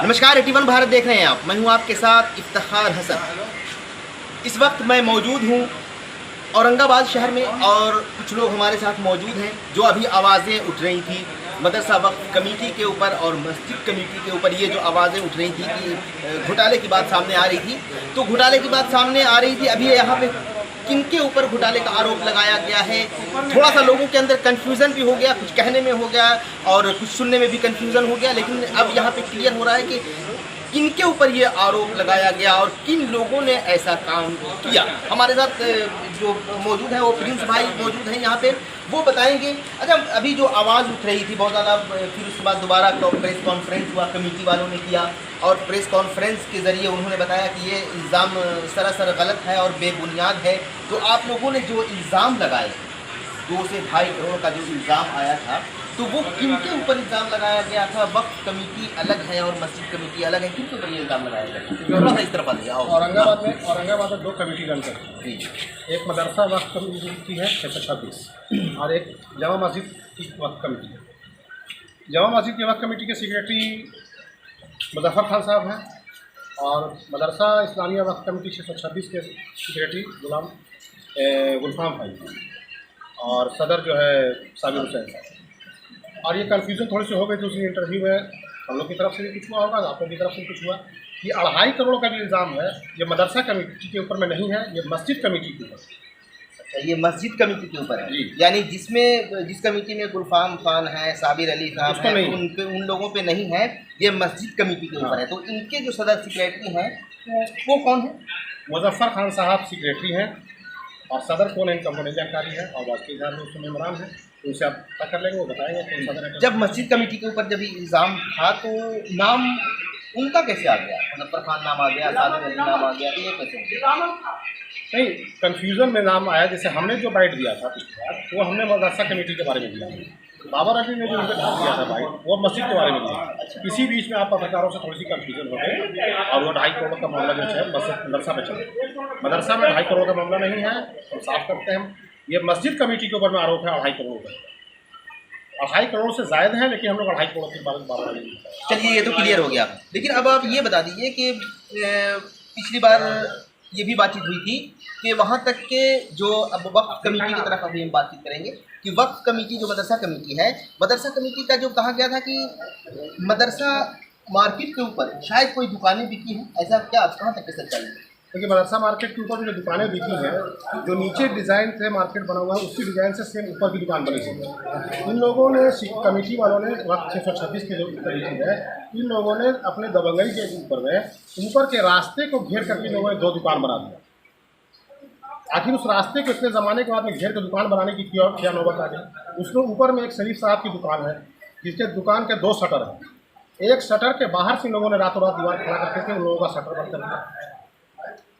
नमस्कार, 81 भारत देख रहे हैं आप। मैं हूं आपके साथ इफ्तिखार हसन। इस वक्त मैं मौजूद हूं औरंगाबाद शहर में और कुछ लोग हमारे साथ मौजूद हैं जो अभी आवाज़ें उठ रही थी मदरसा वक्फ कमेटी के ऊपर और मस्जिद कमेटी के ऊपर। ये जो आवाज़ें उठ रही थी कि घोटाले की बात सामने आ रही थी, तो घोटाले की बात सामने आ रही थी। अभी यहाँ पे किनके ऊपर घोटाले का आरोप लगाया गया है, थोड़ा सा लोगों के अंदर कन्फ्यूज़न भी हो गया, कुछ कहने में हो गया और कुछ सुनने में भी कन्फ्यूज़न हो गया। लेकिन अब यहाँ पे क्लियर हो रहा है कि किनके ऊपर ये आरोप लगाया गया और किन लोगों ने ऐसा काम किया। हमारे साथ जो मौजूद है वो प्रिंस भाई मौजूद हैं यहाँ पे, वो बताएंगे। अच्छा, अभी जो आवाज़ उठ रही थी बहुत ज़्यादा, फिर उसके बाद दोबारा प्रेस कॉन्फ्रेंस हुआ, कमेटी वालों ने किया और प्रेस कॉन्फ्रेंस के ज़रिए उन्होंने बताया कि ये इल्ज़ाम सरासर गलत है और बेबुनियाद है। तो आप लोगों ने जो इल्ज़ाम लगाए, 2 से 2.5 करोड़ का जो इल्ज़ाम आया था, तो वो किनके ऊपर इल्ज़ाम लगाया गया था? वक्फ कमेटी अलग है और मस्जिद कमेटी अलग है, किनके ऊपर ये इल्ज़ाम लगाया गया? थोड़ा सा इस तरफ आ जाए। औरंगाबाद में 2 कमेटी रन करती है। एक मदरसा वक्फ कमेटी की है 626 और एक जामा मस्जिद की वक्फ कमेटी है। जामा मस्जिद की वक्फ कमेटी के सेक्रेटरी मुजफ्फर खान साहब हैं और मदरसा इस्लामिया वक्फ कमेटी 626 के सेक्रेटरी गुलफाम भाई हैं और सदर जो है साबिर हुसैन साहब। और ये कन्फ्यूज़न थोड़ी सी हो गई थी उसी इंटरव्यू में। हम लोग की तरफ से भी कुछ हुआ होगा, आप लोग की तरफ से भी कुछ हुआ। ये 2.5 करोड़ का जो इल्ज़ाम है, ये मदरसा कमेटी के ऊपर में नहीं है, ये मस्जिद कमेटी के ऊपर। अच्छा, ये मस्जिद कमेटी के ऊपर है जी। यानी जिस कमेटी में गुलफाम खान है, साबिर अली साहब हैं, उन लोगों पे नहीं है, ये मस्जिद कमेटी के ऊपर है। तो इनके जो सदर सेक्रेटरी हैं वो कौन है? मुजफ्फर खान साहब सेक्रेटरी हैं और सदर कौन है इनका मुझे जानकारी है और वाकई में उसमें मेमोरान है, उनसे आप पता कर लेंगे, वो बताएंगे कौन सदर है। जब मस्जिद कमेटी के ऊपर जब इल्ज़ाम था तो नाम उनका कैसे आ गया? मुजफ्फर खान नाम आ गया, साबिर अली नाम आ गया, तो ये कैसे हो गया? नहीं, कन्फ्यूज़न में नाम आया। जैसे हमने जो बाइट दिया था पिछली बार, वो हमने मदरसा कमेटी के बारे में दिया। बाबर अली ने जो इंतजार किया था बाइट, वो मस्जिद के बारे में दिया। इसी बीच में आप पत्रकारों से थोड़ी सी कन्फ्यूजन हो गई और वो 2.5 करोड़ का मामला जो है मदरसा में चला। मदरसा में 2.5 करोड़ का मामला नहीं है, हम साफ करते हैं। ये मस्जिद कमेटी के ऊपर में आरोप है 2.5 करोड़ का। 2.5 करोड़ से ज़ायद है, लेकिन हम लोग 2.5 करोड़ के बारे में। चलिए, ये तो क्लियर हो गया। लेकिन अब आप ये बता दीजिए कि पिछली बार ये भी बातचीत हुई थी कि वहाँ तक के जो अब वक्फ कमेटी की तरफ अभी हम बातचीत करेंगे कि वक्फ कमेटी जो मदरसा कमेटी है, मदरसा कमेटी का जो कहा गया था कि मदरसा मार्केट के ऊपर शायद कोई दुकानें बिकी हैं, ऐसा क्या कहाँ तक के सच्चाई है? क्योंकि मदरसा मार्केट के ऊपर जो दुकानें बिकी हैं, जो नीचे डिज़ाइन से मार्केट बना हुआ है उसी डिज़ाइन से सेम ऊपर की दुकान बनी थी। इन लोगों ने कमेटी वालों ने वक्त 626 की जो कमेटी है, इन लोगों ने अपने दबंगई के ऊपर में ऊपर के रास्ते को घेर करके लोगों ने 2 दुकान बना दिया। आखिर उस रास्ते को इतने ज़माने के बाद में घेर के दुकान बनाने की क्या नौबत आ गई? उसमें ऊपर में एक शरीफ साहब की दुकान है जिसके दुकान के 2 शटर हैं। एक शटर के बाहर से लोगों ने रातों रात दीवार खड़ा करके थे, उन लोगों का शटर बंद कर दिया,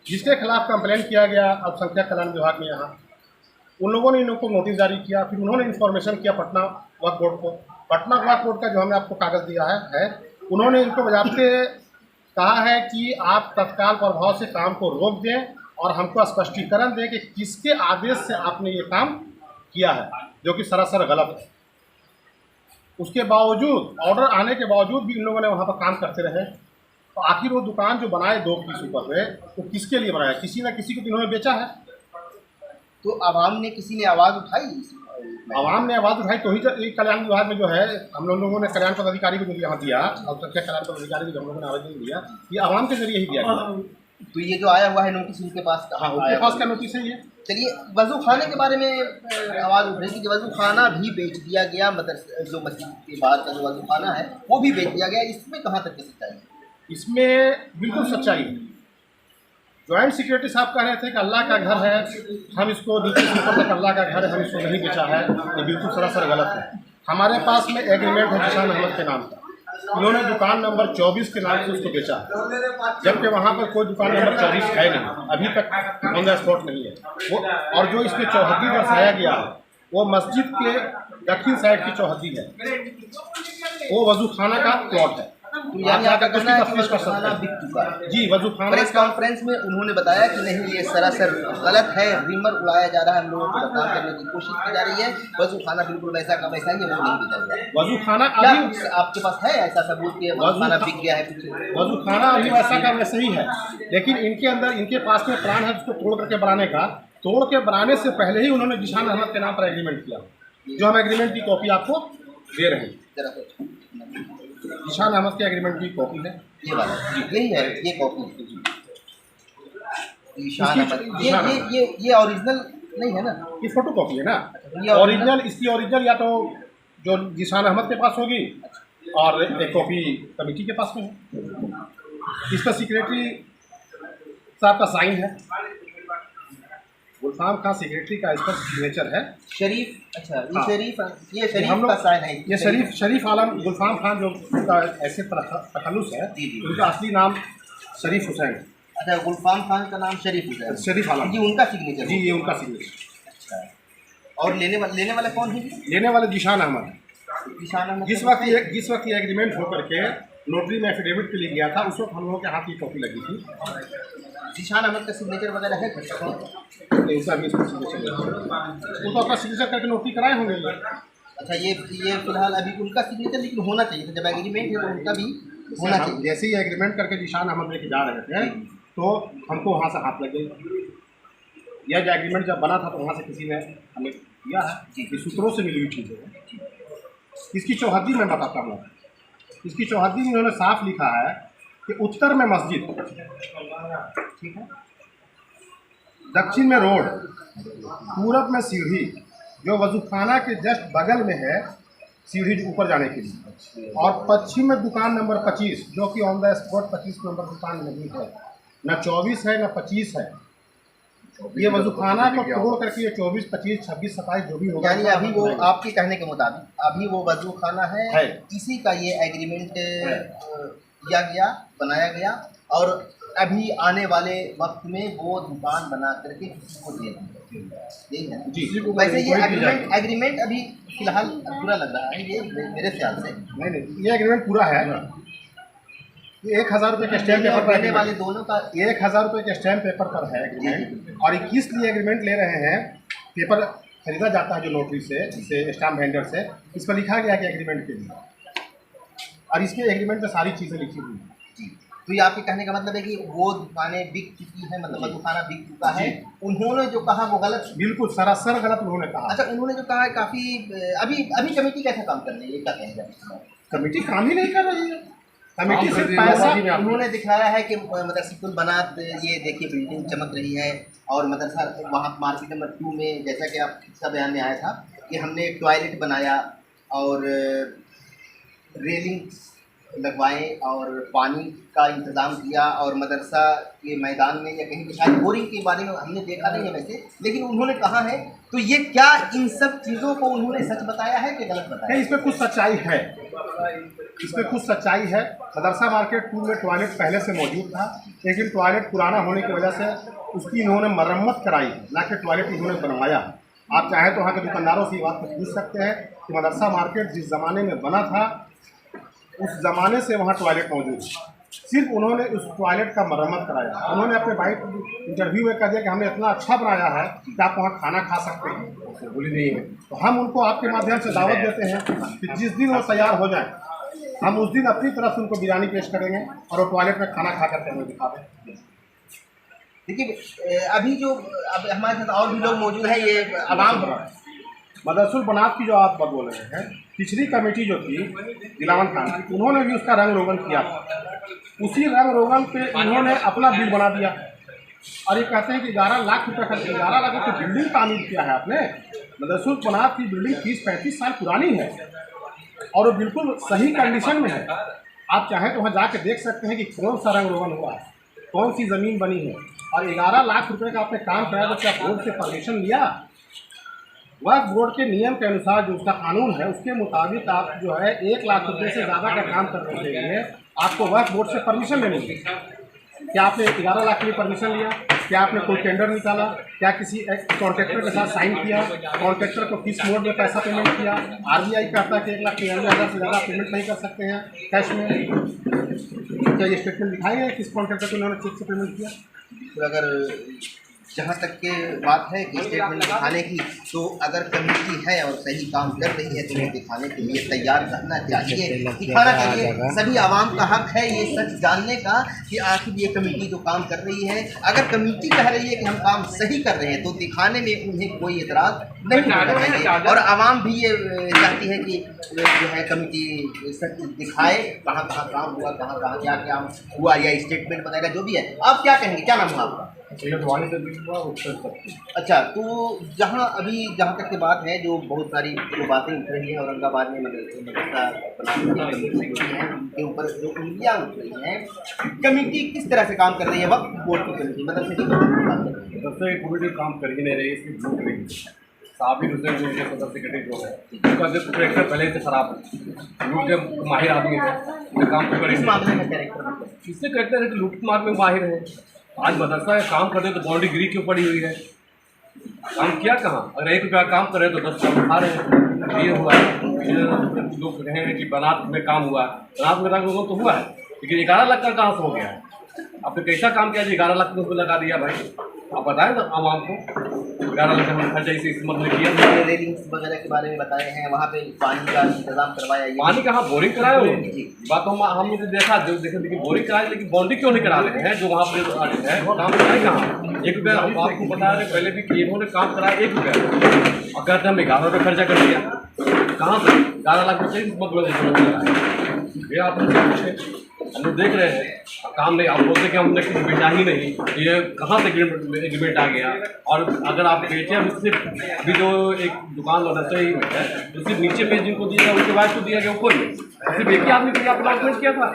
जिसके खिलाफ कंप्लेंट किया गया अल्पसंख्यक कल्याण विभाग में। यहाँ उन लोगों ने इन लोगों को नोटिस जारी किया, फिर उन्होंने इन्फॉर्मेशन किया पटना वक्फ बोर्ड को। पटना वक्फ बोर्ड का जो हमने आपको कागज़ दिया है उन्होंने इनको बजाते कहा है कि आप तत्काल प्रभाव से काम को रोक दें और हमको स्पष्टीकरण दें कि किसके आदेश से आपने ये काम किया है, जो कि सरासर गलत है। उसके बावजूद, ऑर्डर आने के बावजूद भी इन लोगों ने वहाँ पर काम करते रहे। तो आखिर वो दुकान जो बनाए 2 पीस ऊपर में, तो किसके लिए बनाया? किसी न किसी को इन्होंने बेचा है। तो आवाम ने, किसी ने आवाज़ उठाई? आवाम ने आवाज़ उठाई तो ही कल्याण विभाग में जो है हम लोगों ने कल्याण पदाधिकारी को जो यहाँ दिया, अल्पसंख्यक कल्याण पदाधिकारी को जो हम लोगों ने आवेदन दिया, ये आवाम के जरिए ही दिया गया। तो ये जो आया हुआ है नोटिस उनके पास कहाँ? उनके पास का नोटिस है ये। चलिए, वज़ू खाने के बारे में आवाज़ उठ रही थी कि वज़ू खाना भी बेच दिया गया, मदरसा जो मस्जिद के बाहर का जो वज़ू खाना है वो भी बेच दिया गया। इसमें कहाँ तक की सच्चाई है? इसमें बिल्कुल सच्चाई है। जॉइंट सेक्रेटरी साहब कह रहे थे कि अल्लाह का घर है, हम इसको नीचे से ऊपर तक अल्लाह का घर है, हम इसको नहीं बेचा है। ये बिल्कुल सरासर गलत है। हमारे पास में एग्रीमेंट है जिशान अहमद के नाम का, इन्होंने दुकान नंबर 24 के नाम से उसको बेचा है, जबकि वहाँ पर कोई दुकान नंबर 24 है नहीं, अभी तक ऑन द स्पॉट नहीं है वो। और जो इसमें चौहद्दी दर्शाया गया है वो मस्जिद के दक्षिण साइड की चौहद्दी है, वो वज़ू खाना का प्लॉट है। तो यानी आप आपका जाकर कहना है उसकी कि तफ्तीश कर सकते वजूखाना हैं। बिक चुका है। जी, वजूखाना प्रेस कॉन्फ्रेंस में उन्होंने बताया कि नहीं, ये सरासर गलत है, रिमर उड़ाया जा रहा है, हम लोगों को बदनाम करने की कोशिश की जा रही है, वजूखाना बिल्कुल वैसा का वैसा ही है, वो नहीं बिका। वजूखाना क्या अभी आपके पास है ऐसा सबूत कि वजूखाना बिक गया है कुछ? वजूखाना अभी वैसा का वैसे ही है, लेकिन इनके अंदर इनके पास में प्लान है उसको तोड़ करके बनाने का। तोड़ के बनाने से पहले ही उन्होंने जिशान अहमद के नाम पर एग्रीमेंट किया, जो हम एग्रीमेंट की कॉपी आपको दे रहे हैं। जरा तो जिशान अहमद के एग्रीमेंट की कॉपी है, ये वाला यही है, ये कॉपी ईशान अहमद, ये ओरिजिनल नहीं है ना, ये फोटो कॉपी है ना। ये ओरिजिनल, इसकी ओरिजिनल या तो जो जिशान अहमद के पास होगी और एक कॉपी कमेटी के पास में है। इस पर सेक्रेटरी साहब का साइन है, गुलफाम खान सेक्रेटरी का इस पर सिग्नेचर है। शरीफ, अच्छा ये हाँ। शरीफ हम लोग का साइन है। ये शरीफ आलम गुलफाम खान जो उनका ऐसे तखल्लुस है, जी, जी। उनका असली नाम शरीफ हुसैन है। अच्छा, गुलफाम खान का नाम शरीफ हुसैन, शरीफ आलम जी उनका सिग्नेचर। जी, ये उनका सिग्नेचर। अच्छा, और लेने वाला कौन है? लेने वाले जिशान अहमद है। ईशान अहमद। जिस वक्त ये एग्रीमेंट होकर के नोटरी में एफिडेविट के लिए गया था, उस वक्त हम लोगों के हाथ की कॉपी लगी थी। ईशान अहमद का सिग्नेचर वगैरह है कुछ? उसका भी इसका सिग्नेचर वो तो अपना सिग्नेचर करके नोटरी कराए होंगे ये। अच्छा, ये फिलहाल अभी उनका सिग्नेचर लेकिन होना चाहिए था, जब एग्रीमेंट है तो उनका भी होना हम चाहिए। जैसे ही एग्रीमेंट करके जिशान अहमद लेके जा रहे थे तो हमको वहाँ से हाथ लग गई। यह जो एग्रीमेंट जब बना था तो वहाँ से किसी ने हमें दिया है, ये सूत्रों से मिली हुई चीज़ें हैं। इसकी चौहद्दी मैं बताता हूँ। इसकी चौहद्दी में उन्होंने साफ लिखा है कि उत्तर में मस्जिद, ठीक है, दक्षिण में रोड, पूरब में सीढ़ी, जो वजूखाना के जस्ट बगल में है, सीढ़ी ऊपर जाने के लिए, और पश्चिम में दुकान नंबर 25, जो कि ऑन द स्पॉट 25 नंबर दुकान नहीं है, न 24 है न 25 है। ये वजूखाना को तोड़ करके ये 24, 25, 26, 27 जो भी होगा, यानी अभी वो आपके कहने के मुताबिक अभी वो वजूखाना है, इसी का ये एग्रीमेंट किया गया, बनाया गया, और अभी आने वाले वक्त में वो दुकान बना करके किसी को दे देंगे, यही है जी। वैसे ये एग्रीमेंट अभी फिलहाल पूरा लग रहा है, ये मेरे ख्याल से नहीं, ये एग्रीमेंट पूरा है। ये 1000 रुपये के स्टैम्प पेपर पर देने वाले दोनों का 1000 रुपये के स्टैम्प पेपर पर है एग्रीमेंट। और किस लिए एग्रीमेंट ले रहे हैं? पेपर खरीदा जाता है जो नोटरी से स्टैम्प वेंडर से, इस पर लिखा गया कि एग्रीमेंट के लिए, और इसके एग्रीमेंट में सारी चीज़ें लिखी हुई हैं। तो ये आपके कहने का मतलब है कि वो दुकानें बिक चुकी हैं, मतलब वजूखाना बिक चुका है। उन्होंने जो कहा वो गलत, बिल्कुल सरासर गलत उन्होंने कहा। अच्छा, उन्होंने जो कहा है काफ़ी अभी कमेटी कैसा काम कर रही है, क्या कहेंगे? कमेटी काम ही नहीं कर रही है। कमेटी से पैसा उन्होंने दिखाया है कि मदरसा बनात, ये देखिए बिल्डिंग चमक रही है, और मदरसा वहाँ मार्केट नंबर 2 में जैसा कि आपका बयान में आया था कि हमने एक टॉयलेट बनाया और रेलिंग लगवाए और पानी का इंतज़ाम किया, और मदरसा के मैदान में या कहीं शायद बोरिंग के बारे में हमने देखा नहीं है वैसे, लेकिन उन्होंने कहा है। तो ये क्या इन सब चीज़ों को उन्होंने सच बताया है कि गलत बताया है? इसमें कुछ सच्चाई है, इसमें कुछ सच्चाई है। मदरसा मार्केट 2 में टॉयलेट पहले से मौजूद था, लेकिन टॉयलेट पुराना होने की वजह से उसकी इन्होंने मरम्मत कराई, ना कि टॉयलेट इन्होंने बनवाया। आप चाहें तो वहाँ के दुकानदारों से ये बात पूछ सकते हैं कि मदरसा मार्केट जिस ज़माने में बना था उस ज़माने से वहाँ टॉयलेट मौजूद है, सिर्फ उन्होंने उस टॉयलेट का मरम्मत कराया। उन्होंने अपने बाइक इंटरव्यू में कह दिया कि हमने इतना अच्छा बनाया है कि आप वहाँ खाना खा सकते हैं, बोली नहीं है। तो हम उनको आपके माध्यम से दावत देते हैं कि जिस दिन वो तैयार हो जाए, हम उस दिन अपनी तरफ से उनको बिरयानी पेश करेंगे और वो टॉयलेट में खाना खा करके हमें दिखा दें। देखिए अभी जो अब हमारे साथ और भी लोग मौजूद हैं, ये आवाम मदरसुल बनात की जो आप बात बोल रहे हैं, पिछली कमेटी जो थी दिलावन खान की, उन्होंने भी उसका रंग रोगन किया था। उसी रंग रोगन पे इन्होंने अपना बिल बना दिया, और ये कहते हैं कि 11 लाख रुपये खर्च, 11 लाख की बिल्डिंग तामीर किया है आपने। मदरसुल बनात की बिल्डिंग 30-35 साल पुरानी है और वो बिल्कुल सही कंडीशन में है। आप चाहें तो वहाँ जाके देख सकते हैं कि कौन सा रंग रोगन हुआ है, कौन सी ज़मीन बनी है, और 11 लाख रुपए का आपने काम कराया तो क्या बोर्ड से परमिशन लिया? वक्फ बोर्ड के नियम के अनुसार जो उसका कानून है उसके मुताबिक आप जो है 1 लाख रुपए से ज़्यादा का काम करने के लिए आपको वक्फ बोर्ड से परमिशन लेनी है। क्या आपने 11 लाख के लिए परमिशन लिया? क्या आपने कोई टेंडर निकाला? क्या किसी कॉन्ट्रैक्टर के साथ साइन किया? कॉन्ट्रैक्टर को किस मोड में पैसा पेमेंट किया? आरबीआई कहता है कि 1,93,000 से ज़्यादा पेमेंट नहीं कर सकते हैं कैश में। क्या ये स्टेटमेंट दिखाएंगे किस कॉन्ट्रैक्टर को उन्होंने चेक से पेमेंट किया? तो अगर जहाँ तक के बात है कि स्टेटमेंट दिखाने की, तो अगर कमेटी है और सही काम कर रही है तो उन्हें दिखाने के लिए तैयार रहना चाहिए, दिखाना चाहिए। सभी आवाम का हक है ये सच जानने का कि आखिर ये कमेटी जो काम कर रही है, अगर कमेटी कह रही है कि हम काम सही कर रहे हैं तो दिखाने में उन्हें कोई एतराज़ नहीं होना चाहिए। और आवाम भी ये चाहती है कि जो है कमेटी सच दिखाए कहाँ कहाँ काम हुआ, कहाँ कहाँ क्या क्या हुआ, या स्टेटमेंट वगैरह जो भी है। आप क्या कहेंगे, क्या नाम हुआ आपका? अच्छा, तो जहाँ तक की बात है, जो बहुत सारी जो बातें उठ रही है औरंगाबाद में मदरसा के ऊपर जो उंगलियाँ उठ रही हैं, कमेटी किस तरह से काम कर रही है? वक्त बोर्ड की कमेटी मदरसे की कमेटी काम कर ही नहीं रही, इसकी झूठ रही है। साबिर हुसैन जो उनके सदर सेक्रेटरी जो है, उसका जो कैरेक्टर पहले से खराब है। लूट के माहिर आदमी है, उनके काम को इस मामले में कैरेक्टर इससे कैरेक्टर है कि लूट मार में माहिर है। आज मदरसा है, काम करते तो बाउंड्री गिरी क्यों पड़ी हुई है? काम किया कहाँ? अगर 1 रुपया काम कर रहे तो 10 रुपया उठा रहे हैं। ये हुआ है, लोग कहें कि बनात में काम हुआ है, बनात में लोगों तो हुआ है, लेकिन 11 लाख का कहाँ से हो गया है? आपने कैसा काम किया जो 11 लाख में लगा दिया भाई? आप बताएं ना आवाम को। 11 लाख हम खर्चा इसी किस्मत में किया। रेलिंग्स वगैरह के बारे में बताए हैं, वहाँ पे पानी का इंतजाम करवाया। पानी कहाँ? बोरिंग कराया हो बात तो हम लोग देखा देखिए बोरिंग कराया, लेकिन बाउंड्री क्यों नहीं करा रहे हैं? जो वहाँ पे है काम कराए कहाँ? 1 रुपया हम आपको बता रहे पहले भी कि इन्होंने काम कराया 1 रुपया, और कहते हम 11 रुपये खर्चा कर दिया। कहाँ से 11 लाख रुपये मतलब ये आप मुझसे पूछे, हम लोग देख रहे हैं काम नहीं। आप बोलते कि हमने कुछ बेचा ही नहीं, ये कहाँ से एग्रीमेंट आ गया? और अगर आप बेचे उससे भी जो एक दुकान मदरसा ही है, तो सिर्फ नीचे पे जिनको दिया उसके बाद तो दिया गया ऊपर में, सिर्फ एक ही आदमी को आप अलॉटमेंट किया था।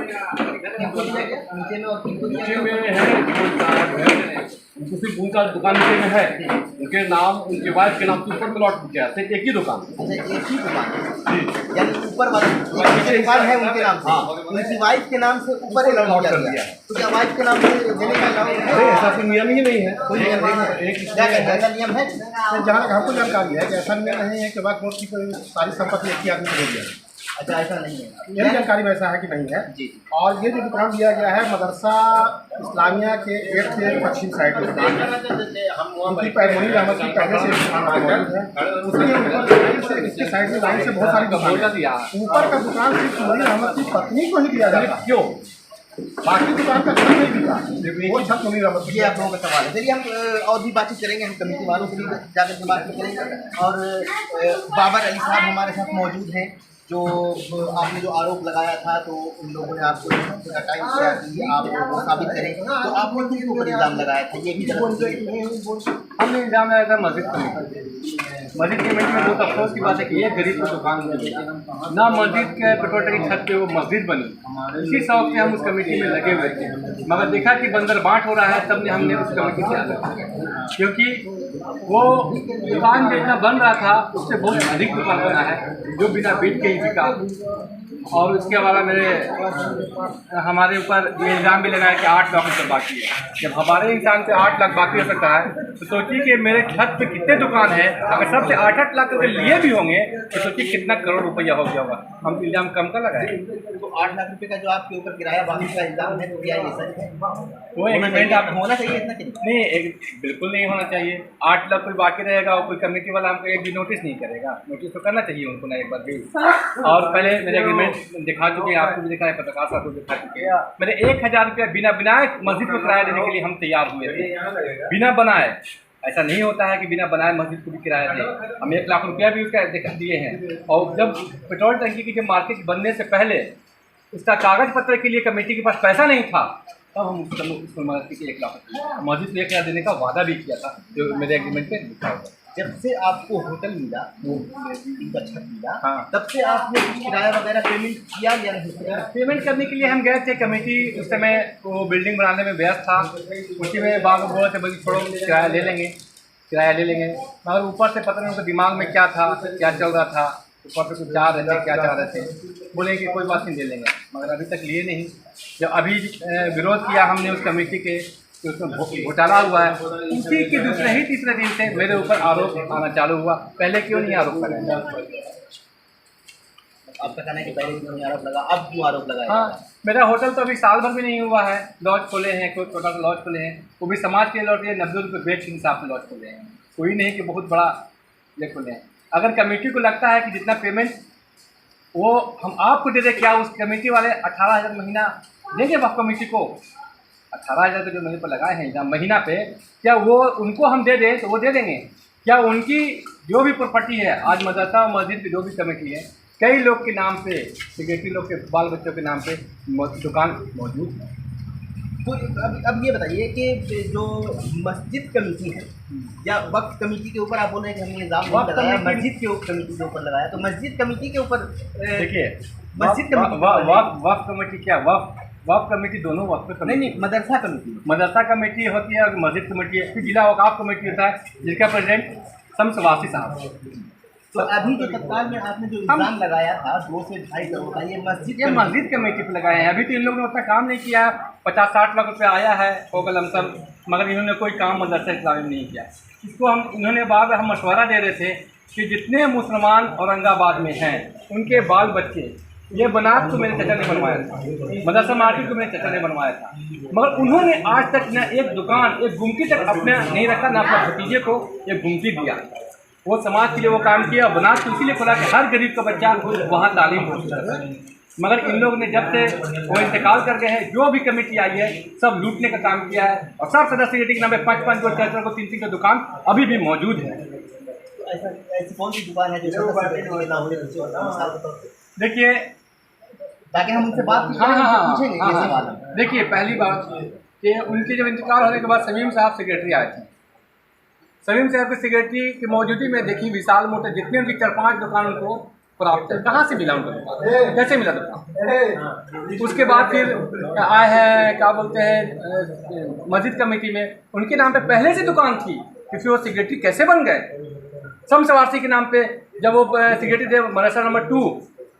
नीचे में है उनको सिर्फ उनका दुकान नीचे में है, उनके नाम उनके वाइफ के नाम से ऊपर में लॉट किया, सिर्फ एक ही दुकान। अच्छा, एक ही दुकान यानी ऊपर वाला दुकान है उनके नाम से, हाँ, उनकी वाइफ के नाम से ऊपर ही लॉट कर दिया। तो क्या वाइफ के नाम से देने का ऐसा नियम ही नहीं है, कोई नियम नहीं है। ऐसा नियम है? जहाँ हमको जानकारी है कि ऐसा नियम नहीं है कि वक्त बोर्ड की कोई सारी संपत्ति एक ही आदमी को दे दिया। अच्छा, ऐसा नहीं है, मेरी जानकारी में ऐसा है कि नहीं है जी। और ये जो दुकान दिया गया है मदरसा इस्लामिया के गेट के पश्चिम साइड में दुकान है। उनकी पैरमोनी अहमद की पहले से दुकान मौजूद है, उसके ऊपर इसके साइड में लाइन से बहुत सारी दुकान दिया। ऊपर का दुकान सिर्फ मोनी अहमद की पत्नी को ही दिया जाता है, क्यों? बाकी दुकान का छत नहीं दिया, वो छत मोनी अहमद। ये आप लोगों का सवाल है। चलिए हम और भी बातचीत करेंगे, हम कमेटी वालों से भी जाकर के बात करेंगे। और बाबर अली साहब हमारे साथ मौजूद हैं, जो आपने जो आरोप लगाया था, तो उन लोगों ने आपको टाइम किया कि आप वो साबित करें, तो आपने किसके ऊपर इल्ज़ाम लगाया था? ये भी हमने इल्ज़ाम लगाया था मस्जिद कमेटी में। बहुत अफसोस की बात है कि ये गरीब को दुकान ना मस्जिद के पेट्रोल की छत पे वो मस्जिद बनी, इसी शौक से हम उस कमेटी में लगे हुए थे। मगर देखा कि बंदर बांट हो रहा है, तब हमने उस कमेटी से अलग किया, क्योंकि वो दुकान जितना बन रहा था उससे बहुत अधिक दुकान बना है जो बिना बिल के ही बिका। और उसके अलावा हमारे ऊपर ये इल्ज़ाम भी लगाया कि 8 लाख रुपये बाकी है। जब हमारे इंसान पे 8 लाख बाकी हो सकता है, तो सोचिए कि मेरे छत पे कितने दुकान है, अगर सबसे 8-8 लाख रुपये लिए भी होंगे तो सोचिए कितना करोड़ रुपया हो गया होगा। हम इल्ज़ाम कम का लगाए। तो 8 लाख रुपये का जो आपके ऊपर किराया बाकी का इल्ज़ाम है, तो क्या ये सच है? वो एग्रीमेंट आप होना चाहिए इतना नहीं, बिल्कुल नहीं होना चाहिए। 8 लाख कोई बाकी रहेगा और कोई कमेटी वाला हमको एक भी नोटिस नहीं करेगा। नोटिस तो करना चाहिए उनको ना एक बार भी। और पहले मेरे एग्रीमेंट दिखा चुके हैं, आपको भी दिखा है, पत्रकार साहब को दिखा चुके हैं। मैंने 1000 रुपया बिना बनाए मस्जिद को किराया देने के लिए हम तैयार हुए थे, बिना बनाए। ऐसा नहीं होता है कि बिना बनाए मस्जिद को भी किराया दें। हम 1 लाख रुपया भी उसका दिए हैं। और जब पेट्रोल टंकी की जो मार्केट बनने से पहले उसका कागज पत्र के लिए कमेटी के पास पैसा नहीं था, तब हम उसको मार्केट के 1 लाख मस्जिद को 1 लाख देने का वादा भी किया था, जो मेरे एग्रीमेंट पे लिखा हुआ है। जब से आपको होटल मिला, वो बिल्डिंग का छत मिला, हाँ, तब से आपने किराया वगैरह पेमेंट किया या नहीं? पेमेंट करने के लिए हम गए थे, कमेटी उस समय वो बिल्डिंग बनाने में व्यस्त था, उसी में बाग बोले थे भाई छोड़ो किराया ले लेंगे। मगर ऊपर से पता नहीं उनके दिमाग में क्या था, क्या चल रहा था, ऊपर से कुछ जा रहे थे, क्या चाह रहे थे, बोले कि कोई बात नहीं दे लेंगे, मगर अभी तक लिए नहीं। जब अभी विरोध किया हमने उस कमेटी के, तो उसमें घोटाला हुआ है, उसी के दूसरे ही तीसरे दिन से मेरे ऊपर आरोप आना चालू हुआ। पहले क्यों नहीं आरोप लगाया? आपका कहना है कि पहले क्यों नहीं आरोप लगा, अब क्यों आरोप लगाया? हाँ, मेरा होटल तो अभी साल भर भी नहीं हुआ है, लॉज खोले हैं, कोई छोटा सा लॉज खोले हैं, वो भी समाज के लॉज, 90 रुपये बेड के हिसाब से लॉज खोले हैं, कोई नहीं कि बहुत बड़ा ये खोले हैं। अगर कमेटी को लगता है कि जितना पेमेंट वो हम आपको दे दें, क्या उस कमेटी वाले 18,000 महीना देंगे वह कमेटी को? 18,000 जो मेरे पर लगाए हैं इल्ज़ाम महीना पे, क्या वो उनको हम दे दें तो वो दे देंगे? क्या उनकी जो भी प्रॉपर्टी है, आज मदरसा और मस्जिद की जो भी कमेटी है, कई लोग के नाम पे, सेक्रेटरी लोग के बाल बच्चों के नाम पे दुकान मौजूद है। तो अब ये बताइए कि जो मस्जिद कमेटी है या वक्फ कमेटी के ऊपर आप बोल रहे हैं कि हमने इल्ज़ाम नहीं लगाया, मस्जिद के कमेटी के ऊपर लगाया, तो मस्जिद कमेटी के ऊपर देखिए, मस्जिद वक्फ कमेटी क्या, वक्फ कमेटी दोनों वक्फ नहीं, मदरसा कमेटी, मदरसा कमेटी होती है और मस्जिद कमेटी है, फिर जिला वकाफ कमेटी होता है जिसका प्रेसिडेंट शम्स साहब। तो अभी जो तत्काल में आपने जो इल्ज़ाम लगाया था 2 से 2.5 करोड़ का, ये मस्जिद कमेटी पे लगाए हैं। अभी तो इन लोगों ने उतना काम नहीं किया, 50-60 लाख रुपये आया है होगा लमसम, मगर इन्होंने कोई काम मदरसा इस्लामी में नहीं किया। इसको इन्होंने बाद हम मशवरा दे रहे थे कि जितने मुसलमान औरंगाबाद में हैं उनके बाल बच्चे, ये बनात तो मेरे चाचा ने बनवाया था, मदरसा मार्केट को मेरे चाचा ने बनवाया था, मगर उन्होंने आज तक न एक दुकान, एक गुमटी तक अपने नहीं रखा, ना अपने भतीजे को एक गुमटी दिया। वो समाज के लिए वो काम किया, बनात तो इसीलिए खोला कि हर गरीब का बच्चा वहाँ तालीम हो सकता है। मगर इन लोगों ने जब से वो इंतकाल कर गए हैं, जो भी कमेटी आई है सब लूटने का काम किया है, और सब सदस्य के नाम पे 5-5 को 4-4 को 3-3 का दुकान अभी भी मौजूद है। ऐसी कौन सी दुकान है जो देखिए, ताकि हम उनसे बात पूछेंगे ये सवाल। देखिए, पहली बात कि उनके जब इंतकाल होने के बाद समीम साहब सेक्रेटरी आए थे, समीम साहब के सेक्रेटरी की मौजूदगी में देखी विशाल मोटर जितने भी 4-5 दुकान उनको प्राप्त है, कहाँ से मिला उनको, कैसे मिला दुकान? उसके बाद फिर आए हैं, क्या बोलते हैं, मस्जिद कमेटी में उनके नाम पे पहले से दुकान थी, क्योंकि वो सेक्रेटरी कैसे बन गए? शम्स के नाम पे जब वो सेक्रेटरी थे मदरसा नंबर 2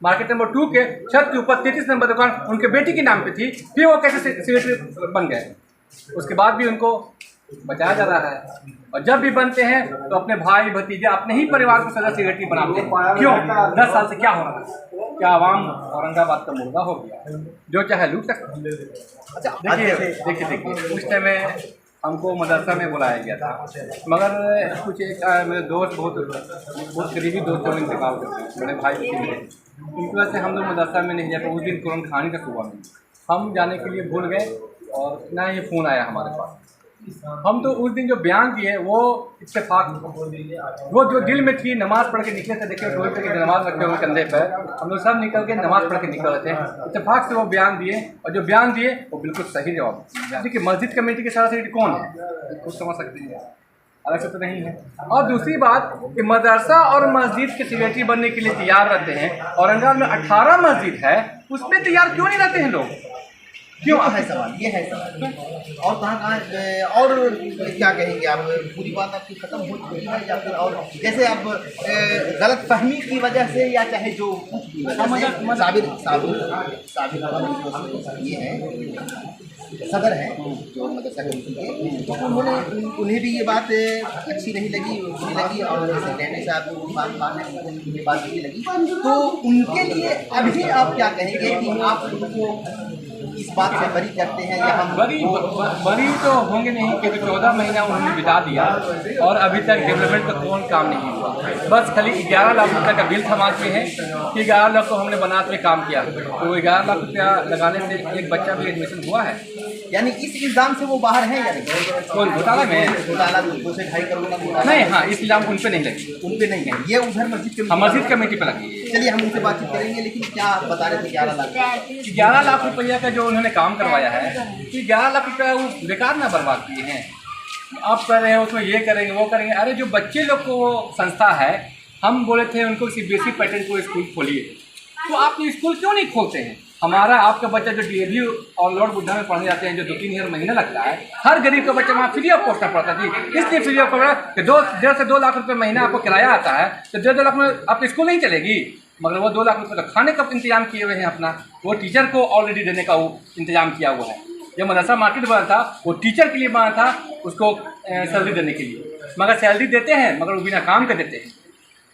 मार्केट नंबर 2 के छत के ऊपर 33 नंबर दुकान उनके बेटी के नाम पे थी, फिर वो कैसे सेक्रेटरी बन गए? उसके बाद भी उनको बचाया जा रहा है, और जब भी बनते हैं तो अपने भाई भतीजे अपने ही परिवार को सदस्य सेक्रेटरी बनाते हैं। क्यों? 10 साल से क्या हो रहा है? क्या आवाम औरंगाबाद का मुर्गा हो गया, जो चाहे लूट सकता है? अच्छा, देखिए उस टाइम में हमको मदरसा में बुलाया गया था, मगर कुछ एक मेरे दोस्त बहुत करीबी दोस्त लोग इंतकाल कर गए, बड़े भाई बच्चे मिले, उनकी वजह से हम लोग मदरसा में नहीं जाते। उस दिन तुरंत खाने का सुबह में हम जाने के लिए भूल गए, और ना ये फ़ोन आया हमारे पास। हम तो उस दिन जो बयान दिए वो इत्तेफाक, वो जो दिल में थी, नमाज़ पढ़ के निकले थे, देखिए टोल पे की नमाज़ रखे हुए कंधे पर, हम लोग सब निकल के नमाज़ पढ़ के निकल रहे थे, इत्तेफाक से वो बयान दिए, और जो बयान दिए वो बिल्कुल सही जवाब। देखिए, मस्जिद कमेटी के सदस्य कौन है, कुछ समझ सकते हैं, अलग से तो नहीं है। और दूसरी बात कि मदरसा और मस्जिद के सेक्रेटरी बनने के लिए तैयार रहते हैं, औरंगाबाद में 18 मस्जिद है, उसमें तैयार क्यों नहीं रहते हैं लोग? क्यों है सवाल, ये है सवाल। और कहाँ और क्या कहेंगे आप? पूरी बात आपकी खत्म हो चुकी है, या फिर और जैसे आप गलत फहमी की वजह से, या चाहे जो कुछ भी साबिर ये है सदर हैं जो मदरसा कमेटी के, तो उन्हें भी ये बात अच्छी नहीं लगी, और सेक्रेटरी साहब उस्मान खान है उनको ये बात नहीं लगी, तो उनके लिए अभी आप क्या कहेंगे कि आप उनको इस बात से बरी करते हैं, या हम बरी तो होंगे नहीं, क्योंकि 14 महीना उन्होंने बिता दिया और अभी तक डेवलपमेंट का कौन काम नहीं हुआ। बस खाली 11 लाख रुपये का बिल थमा के हैं कि 11 लाख को हमने बनात में काम किया, तो 11 लाख रुपया लगाने से एक बच्चा भी एडमिशन हुआ है। यानी इस इल्ज़ाम से वो बाहर हैं, या नहीं? कौन घोटाला में? घोटाला 2 से 2.5 करोड़ का नहीं, हाँ, इस इल्ज़ाम उन पे नहीं लगी, उन पे नहीं है, ये उधर मस्जिद कमेटी पे लगी। चलिए हम उनसे बातचीत करेंगे, लेकिन क्या आप बता रहे थे 11 लाख रुपया का जो उन्होंने काम करवाया है, कि 11 लाख रुपया वो बेकार ना बर्बाद किए हैं। आप कर रहे हैं उसमें ये करेंगे वो करेंगे, अरे जो बच्चे लोग को संस्था है, हम बोले थे उनको CBSE पैटर्न को स्कूल खोलिए, तो आप ये स्कूल क्यों नहीं खोलते हैं? हमारा आपका बच्चा जो DAV और लॉर्ड बुद्धा में पढ़ने जाते हैं, जो 2-3 हज़ार महीना लगता है, हर गरीब का बच्चा वहाँ फ्री ऑफ कॉस्ट में पढ़ता थी। इसलिए फ्री ऑफ कॉस्ट कि 1.5 से 2 लाख रुपये महीना आपको किराया आता है, तो 1.5 लाख में आपकी स्कूल नहीं चलेगी। मगर वो 2 लाख रुपये तो खाने का इंतजाम किए हुए हैं अपना, वो टीचर को ऑलरेडी देने का वो इंतजाम किया हुआ है। जो मदरसा मार्केट बना था वो टीचर के लिए बना था, उसको सैलरी देने के लिए, मगर सैलरी देते हैं मगर वो बिना काम के देते हैं।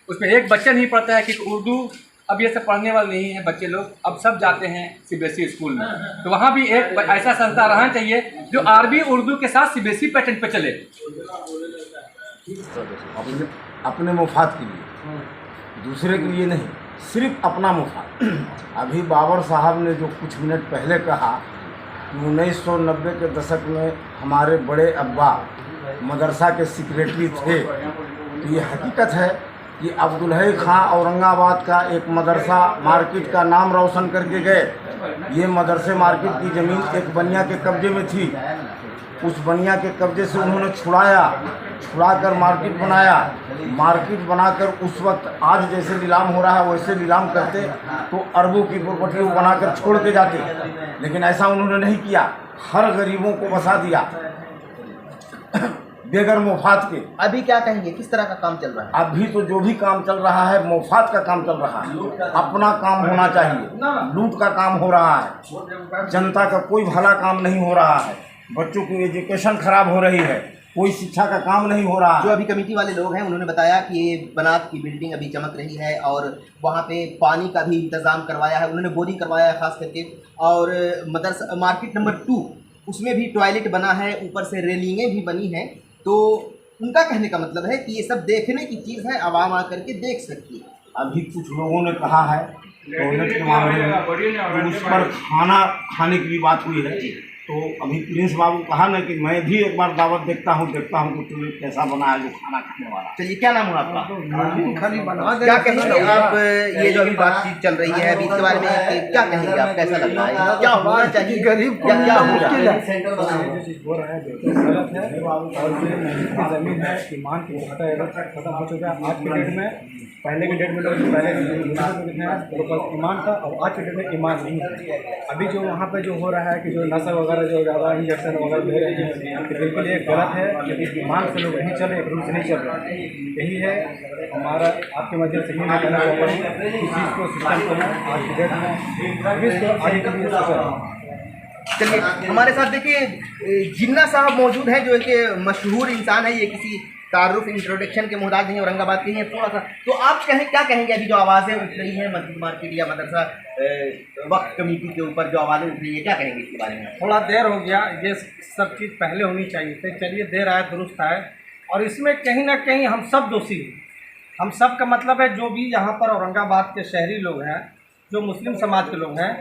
उसमें एक बच्चा नहीं पढ़ता है कि उर्दू, अब ये सब पढ़ने वाले नहीं हैं बच्चे लोग, अब सब जाते हैं CBSE स्कूल में। तो वहाँ भी एक ऐसा संस्था रहना चाहिए जो अरबी उर्दू के साथ CBSE पैटर्न पे चले। अपने मुफाद के लिए, दूसरे के लिए नहीं, सिर्फ अपना मुफाद। अभी बाबर साहब ने जो कुछ मिनट पहले कहा कि 1990 के दशक में हमारे बड़े अब्बा मदरसा के सेक्रेटरी थे, तो ये हकीकत है कि अब्दुल-हई खां औरंगाबाद का एक मदरसा मार्केट का नाम रोशन करके गए। ये मदरसे मार्केट की ज़मीन एक बनिया के कब्जे में थी, उस बनिया के कब्जे से उन्होंने छुड़ाकर मार्केट बनाया। मार्केट बनाकर उस वक्त आज जैसे नीलाम हो रहा है वैसे नीलाम करते तो अरबों की प्रॉपर्टी बनाकर छोड़ के जाते, लेकिन ऐसा उन्होंने नहीं किया। हर गरीबों को बसा दिया बेगर मुफाद के। अभी क्या कहेंगे, किस तरह का काम चल रहा है? अभी तो जो भी काम चल रहा है मुफाद का काम चल रहा है, अपना काम होना चाहिए। लूट का काम हो रहा है, जनता का कोई भला काम नहीं हो रहा है, बच्चों की एजुकेशन खराब हो रही है, कोई शिक्षा का काम नहीं हो रहा। जो अभी कमेटी वाले लोग हैं उन्होंने बताया कि ये बनात की बिल्डिंग अभी चमक रही है और वहाँ पे पानी का भी इंतज़ाम करवाया है, उन्होंने बोरिंग करवाया है खास करके, और मदरसा मार्केट नंबर 2 उसमें भी टॉयलेट बना है, ऊपर से रेलिंगें भी बनी हैं। तो उनका कहने का मतलब है कि ये सब देखने की चीज़ है, आवाम आकर के देख सकती है। अभी कुछ लोगों ने कहा है टॉयलेट के मामले में, उस पर खाना खाने की भी बात हुई है। तो अभी प्रिंस बाबू कहा ना कि मैं भी एक बार दावत देखता हूँ कि टॉयलेट कैसा बना है जो खाना खाने वाला। चलिए, क्या नाम हुआ आपका? क्या कहेंगे आप, ये जो अभी बातचीत चल रही है अभी इसके बारे में क्या कहेंगे आप, कैसा लग रहा है, क्या होना चाहिए, गरीब क्या क्या हो रहा है? हो रहा है बिल्कुल गलत है, और जो मस्जिद की ज़मीन है ईमान की खत्म हो चुका है। आज के डेट में, पहले के डेट में लोग पहले ईमान था, और आज के डेट में ईमान नहीं है। अभी जो वहाँ पे जो हो रहा है कि जो नशा वगैरह जो ज़्यादा इंजेक्शन वगैरह दे रहे हैं, तो बिल्कुल ये गलत है। क्योंकि ईमान से लोग नहीं चल रहे, एक रूल से नहीं चल रहे। यही है हमारा आपके माध्यम से यही मैं कहना चाहता हूँ, इस चीज़ को सिस्टम को आज की डेट में इसको आगे के लिए। चलिए, हमारे साथ देखिए जिन्ना साहब मौजूद हैं, जो एक मशहूर इंसान है, ये किसी तारुफ इंट्रोडक्शन के मुहताज नहीं, औरंगाबाद के हैं थोड़ा सा। तो आप क्या कहेंगे अभी जो आवाज़ें उठ रही हैं मस्जिद मार्केट या मदरसा वक्फ कमेटी के ऊपर जो आवाज़ें उठ रही है, क्या कहेंगे इसके बारे में? थोड़ा देर हो गया, ये सब चीज़ पहले होनी चाहिए थी। चलिए, देर आए दुरुस्त आए, और इसमें कहीं ना कहीं हम सब दोषी हैं। हम सब का मतलब है जो भी यहाँ पर औरंगाबाद के शहरी लोग हैं, जो मुस्लिम समाज के लोग हैं,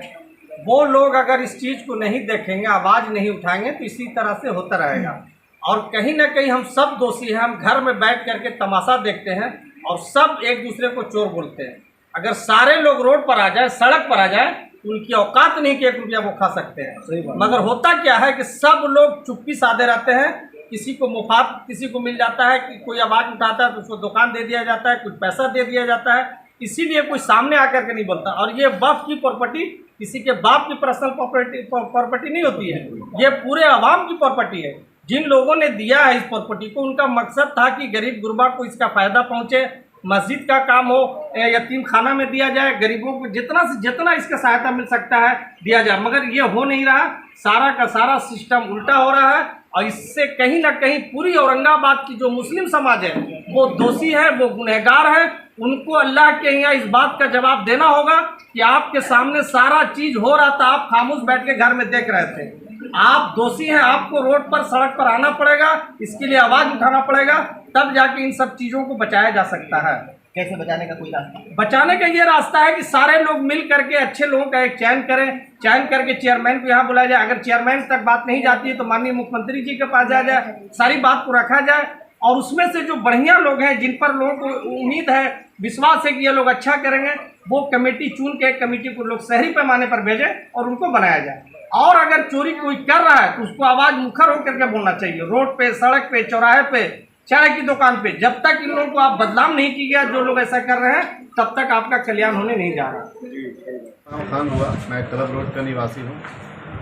वो लोग अगर इस चीज़ को नहीं देखेंगे, आवाज़ नहीं उठाएंगे, तो इसी तरह से होता रहेगा। और कहीं ना कहीं हम सब दोषी हैं। हम घर में बैठ करके तमाशा देखते हैं और सब एक दूसरे को चोर बोलते हैं। अगर सारे लोग रोड पर आ जाए, सड़क पर आ जाए, तो उनकी औकात नहीं कि 1 रुपया वो खा सकते हैं। मगर होता क्या है कि सब लोग चुप्पी साधे रहते हैं। किसी को मुफात किसी को मिल जाता है, कि कोई आवाज़ उठाता है तो उसको दुकान दे दिया जाता है, कुछ पैसा दे दिया जाता है, इसीलिए कोई सामने आकर के नहीं बोलता। और ये वक्फ की प्रॉपर्टी किसी के बाप की पर्सनल प्रॉपर्टी नहीं होती है, ये पूरे आवाम की प्रॉपर्टी है। जिन लोगों ने दिया है इस प्रॉपर्टी को, उनका मकसद था कि गरीब गुरबा को इसका फ़ायदा पहुंचे, मस्जिद का काम हो, यतीम खाना में दिया जाए, गरीबों को जितना से जितना इसका सहायता मिल सकता है दिया जाए। मगर ये हो नहीं रहा, सारा का सारा सिस्टम उल्टा हो रहा है। और इससे कहीं ना कहीं पूरी औरंगाबाद की जो मुस्लिम समाज है वो दोषी है, वो गुनहगार है। उनको अल्लाह के यहाँ इस बात का जवाब देना होगा कि आपके सामने सारा चीज़ हो रहा था, आप खामोश बैठ के घर में देख रहे थे। आप दोषी हैं, आपको रोड पर सड़क पर आना पड़ेगा, इसके लिए आवाज़ उठाना पड़ेगा, तब जाके इन सब चीज़ों को बचाया जा सकता है। कैसे बचाने का कोई रास्ता? बचाने का ये रास्ता है कि सारे लोग मिल करके अच्छे लोगों का एक चयन करें, चयन करके चेयरमैन को यहाँ बुलाया जाए। अगर चेयरमैन तक बात नहीं जाती है तो माननीय मुख्यमंत्री जी के पास जाया जाए, सारी बात को रखा जाए। और उसमें से जो बढ़िया लोग हैं, जिन पर लोगों को उम्मीद है, विश्वास है कि ये लोग अच्छा करेंगे, वो कमेटी चुन के कमेटी को लोग शहरी पैमाने पर भेजें और उनको बनाया जाए। और अगर चोरी कोई कर रहा है तो उसको आवाज़ मुखर होकर के बोलना चाहिए, रोड पे, सड़क पे, चौराहे पे, चाय की दुकान पे। जब तक इन लोगों को आप बदनाम नहीं की गया, जो लोग ऐसा कर रहे हैं, तब तक आपका कल्याण होने नहीं जा रहा। खान हुआ, मैं क्लब रोड का निवासी हूँ।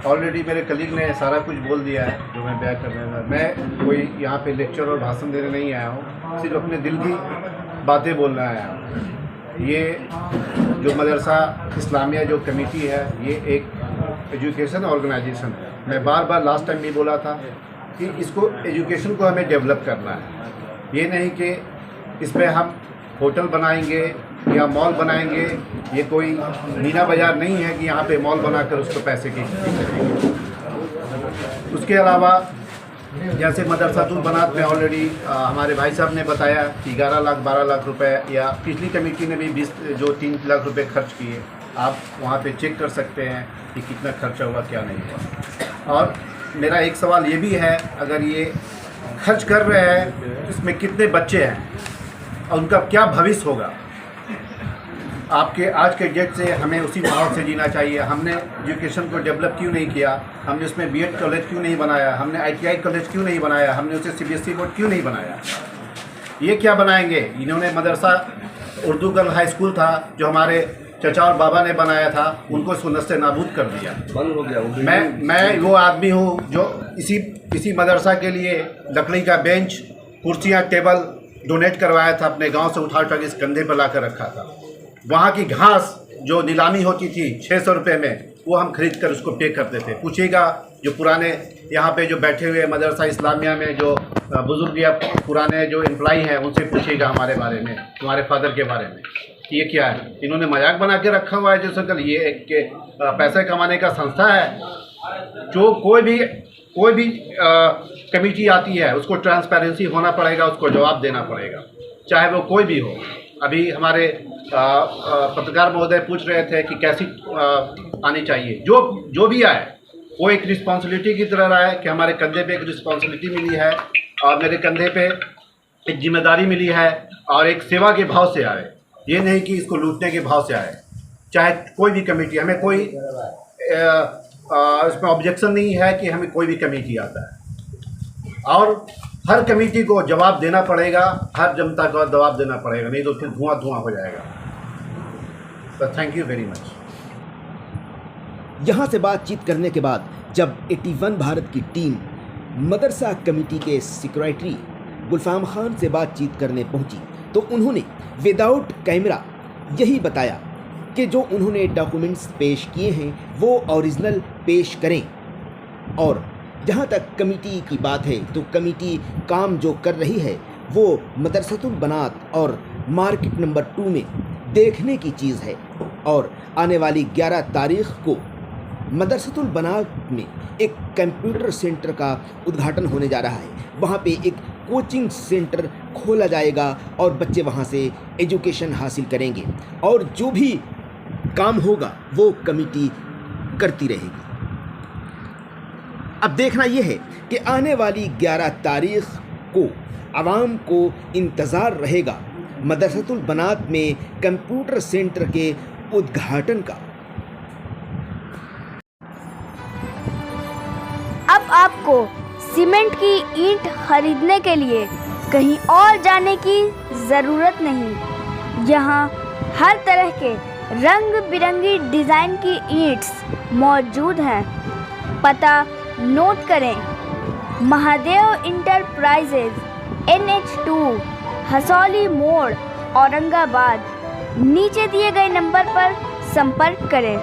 ऑलरेडी मेरे कलीग ने सारा कुछ बोल दिया है जो मैं बयां करने में। मैं कोई यहाँ पे लेक्चर और भाषण देने नहीं आया हूँ, सिर्फ अपने दिल की बातें बोलने आया हूँ। ये जो मदरसा इस्लामिया जो कमेटी है ये एक एजुकेशन ऑर्गेनाइजेशन है। मैं बार बार लास्ट टाइम भी बोला था कि इसको एजुकेशन को हमें डेवलप करना है। ये नहीं कि इसमें हम होटल बनाएंगे या मॉल बनाएंगे। ये कोई मीना बाज़ार नहीं है कि यहाँ पे मॉल बनाकर उसको पैसे की करेंगे। उसके अलावा जैसे मदरसातुल बनात में ऑलरेडी हमारे भाई साहब ने बताया कि 11 लाख 12 लाख रुपए, या पिछली कमेटी ने भी 3 लाख रुपए खर्च किए। आप वहाँ पे चेक कर सकते हैं कि कितना खर्चा हुआ क्या नहीं हुआ। और मेरा एक सवाल ये भी है, अगर ये खर्च कर रहे हैं तो इसमें कितने बच्चे हैं और उनका क्या भविष्य होगा। आपके आज के डेट से हमें उसी माहौल से जीना चाहिए। हमने एजुकेशन को डेवलप क्यों नहीं किया, हमने उसमें बीएड कॉलेज क्यों नहीं बनाया, हमने आईटीआई कॉलेज क्यों नहीं बनाया, हमने उसे सीबीएसई बोर्ड क्यों नहीं बनाया। ये क्या बनाएंगे। इन्होंने मदरसा उर्दू गर्ल हाई स्कूल था जो हमारे चचा और बाबा ने बनाया था, उनको सुन्नत से नाबूद कर दिया, बंद हो गया। मैं वो आदमी हूँ जो इसी मदरसा के लिए लकड़ी का बेंच, कुर्सियाँ, टेबल डोनेट करवाया था, अपने गांव से उठा उठा के इस कंधे पर ला कर रखा था। वहाँ की घास जो नीलामी होती थी 600 रुपये में, वो हम खरीद कर उसको पे करते थे। पूछिएगा जो पुराने यहाँ पे जो बैठे हुए मदरसा इस्लामिया में जो बुज़ुर्ग या पुराने जो एम्प्लॉई हैं उनसे पूछिएगा हमारे बारे में, हमारे फादर के बारे में, कि ये क्या है। इन्होंने मजाक बना के रखा हुआ है जैसे कल ये एक पैसे कमाने का संस्था है। जो कोई भी कमेटी आती है उसको ट्रांसपेरेंसी होना पड़ेगा, उसको जवाब देना पड़ेगा, चाहे वो कोई भी हो। अभी हमारे पत्रकार महोदय पूछ रहे थे कि कैसी आनी चाहिए। जो भी आए वो एक रिस्पॉन्सिबिलिटी की तरह रहा है कि हमारे कंधे पे एक रिस्पॉन्सिबिलिटी मिली है और मेरे कंधे पे एक जिम्मेदारी मिली है, और एक सेवा के भाव से आए। ये नहीं कि इसको लूटने के भाव से आए। चाहे कोई भी कमेटी, हमें कोई इसमें ऑब्जेक्शन नहीं है कि हमें कोई भी कमेटी आता है, और हर कमेटी को जवाब देना पड़ेगा, हर जनता को जवाब देना पड़ेगा, नहीं तो फिर धुआं धुआं हो जाएगा। तो थैंक यू वेरी मच। यहाँ से बातचीत करने के बाद जब 81 भारत की टीम मदरसा कमेटी के सेक्रेटरी गुलफाम खान से बातचीत करने पहुंची तो उन्होंने विदाउट कैमरा यही बताया कि जो उन्होंने डॉक्यूमेंट्स पेश किए हैं वो ओरिजिनल पेश करें। और जहाँ तक कमेटी की बात है तो कमेटी काम जो कर रही है वो मदरसातुल बनात और मार्केट नंबर 2 में देखने की चीज़ है। और आने वाली 11 तारीख को मदरसातुल बनात में एक कंप्यूटर सेंटर का उद्घाटन होने जा रहा है। वहाँ पे एक कोचिंग सेंटर खोला जाएगा और बच्चे वहाँ से एजुकेशन हासिल करेंगे, और जो भी काम होगा वो कमेटी करती रहेगी। अब देखना यह है कि आने वाली 11 तारीख को आवाम को इंतज़ार रहेगा मदरसातुल बनात में कंप्यूटर सेंटर के उद्घाटन का। अब आपको सीमेंट की ईंट खरीदने के लिए कहीं और जाने की ज़रूरत नहीं। यहाँ हर तरह के रंग बिरंगी डिज़ाइन की ईंट्स मौजूद हैं। पता नोट करें, महादेव इंटरप्राइजेज, NH2, हसौली मोड़, औरंगाबाद। नीचे दिए गए नंबर पर संपर्क करें।